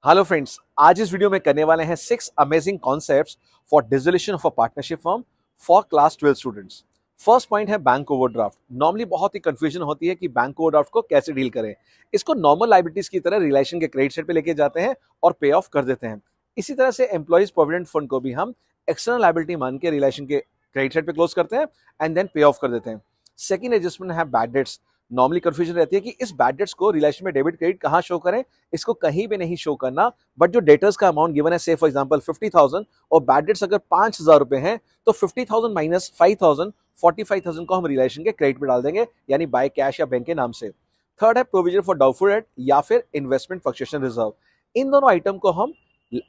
Hello friends, आज इस video में करने वाले हैं 6 amazing concepts for dissolution of a partnership firm for class 12 students. First point है बैंक ओवरड्राफ्ट। नॉर्मली बहुत ही कंफ्यूजन होती है कि बैंक ओवरड्राफ्ट को कैसे डील करें। इसको नॉर्मल लायबिलिटीज की तरह रिलेशन के क्रेडिट साइड पे लेके जाते हैं और पे ऑफ कर देते हैं। इसी तरह से एम्प्लॉइज प्रोविडेंट फंड को भी हम एक्सटर्नल लायबिलिटी मान के रिलेशन के क्रेडिट साइड पे क्लोज करते हैं एंड देन पे ऑफ कर देते हैं। सेकेंड एडजस्टमेंट है बैड डेट्स। नॉर्मली कंफ्यूजन रहती है कि इस बैड डेट्स को रिलेशन में डेबिट क्रेडिट कहाँ शो करें। इसको कहीं भी नहीं शो करना, बट जो डेटर्स का अमाउंट गिवन है, से फॉर एग्जांपल 50,000 और बैड डेट्स अगर 5,000 रुपए हैं, तो 50,000 माइनस 5,000 45,000 को हम रिलेशन के क्रेडिट में डाल देंगे, यानी बाय कैश या बैंक के नाम से। थर्ड है प्रोविजन फॉर डाउटफुल डेट या फिर इन्वेस्टमेंट फ्लक्चुएशन रिजर्व। इन दोनों आइटम को हम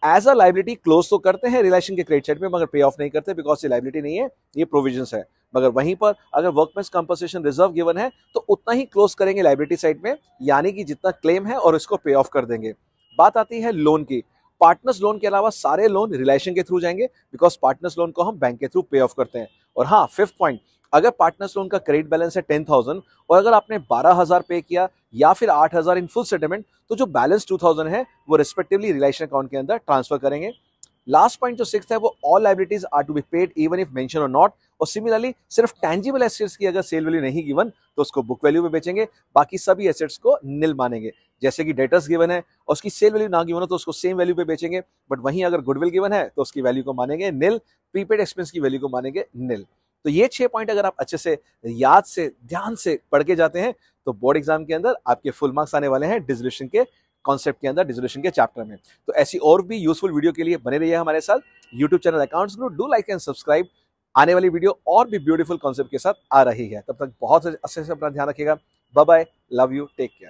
एज अ लाइबिलिटी क्लोज तो करते हैं रिलेशन के क्रेडिट साइड में, मगर पे ऑफ नहीं करते बिकॉज ये लाइबिलिटी नहीं है, ये प्रोविजंस है। मगर वहीं पर अगर वर्कमेंस कंपनसेशन रिजर्व गिवन है तो उतना ही क्लोज करेंगे लाइबिलिटी साइड में, यानी कि जितना क्लेम है और इसको पे ऑफ कर देंगे। बात आती है लोन की। पार्टनर्स लोन के अलावा सारे लोन रिलेशन के थ्रू जाएंगे बिकॉज पार्टनर्स लोन को हम बैंक के थ्रू पे ऑफ करते हैं। और हाँ, फिफ्थ पॉइंट, अगर पार्टनर्स लोन का क्रेडिट बैलेंस है 10,000 और अगर आपने 12,000 पे किया या फिर 8,000 इन फुल सेटलमेंट, तो जो बैलेंस 2,000 है वो रिस्पेक्टिवली रिलेशन अकाउंट के अंदर ट्रांसफर करेंगे। लास्ट पॉइंट जो सिक्स्थ है, वो all liabilities are to be paid even if mention और नॉट। और सिमिलरली सिर्फ टेंजिबल एसेट्स की अगर सेल वैल्यू नहीं गिवन तो उसको बुक वैल्यू पे बेचेंगे, बाकी सभी एसेट्स को निल मानेंगे। जैसे कि डेटर्स गिवन है और उसकी सेल वैल्यू ना गिवन हो तो उसको सेम वैल्यू पे बेचेंगे, बट वहीं अगर गुडविल गिवन है तो उसकी वैल्यू को मानेंगे निल, प्रीपेड एक्सपेंस की वैल्यू को मानेंगे निल। तो ये 6 पॉइंट अगर आप अच्छे से याद से ध्यान से पढ़ के जाते हैं तो बोर्ड एग्जाम के अंदर आपके फुल मार्क्स आने वाले हैं डिसोल्यूशन के कॉन्सेप्ट के अंदर, डिसोल्यूशन के चैप्टर में। तो ऐसी और भी यूजफुल वीडियो के लिए बने रहिए हमारे साथ। YouTube channel accounts group, do like and subscribe. आने वाली वीडियो और भी ब्यूटीफुल कॉन्सेप्ट के साथ आ रही है। तब तक बहुत अच्छे से अपना ध्यान रखिएगा। Bye bye, love you, take care.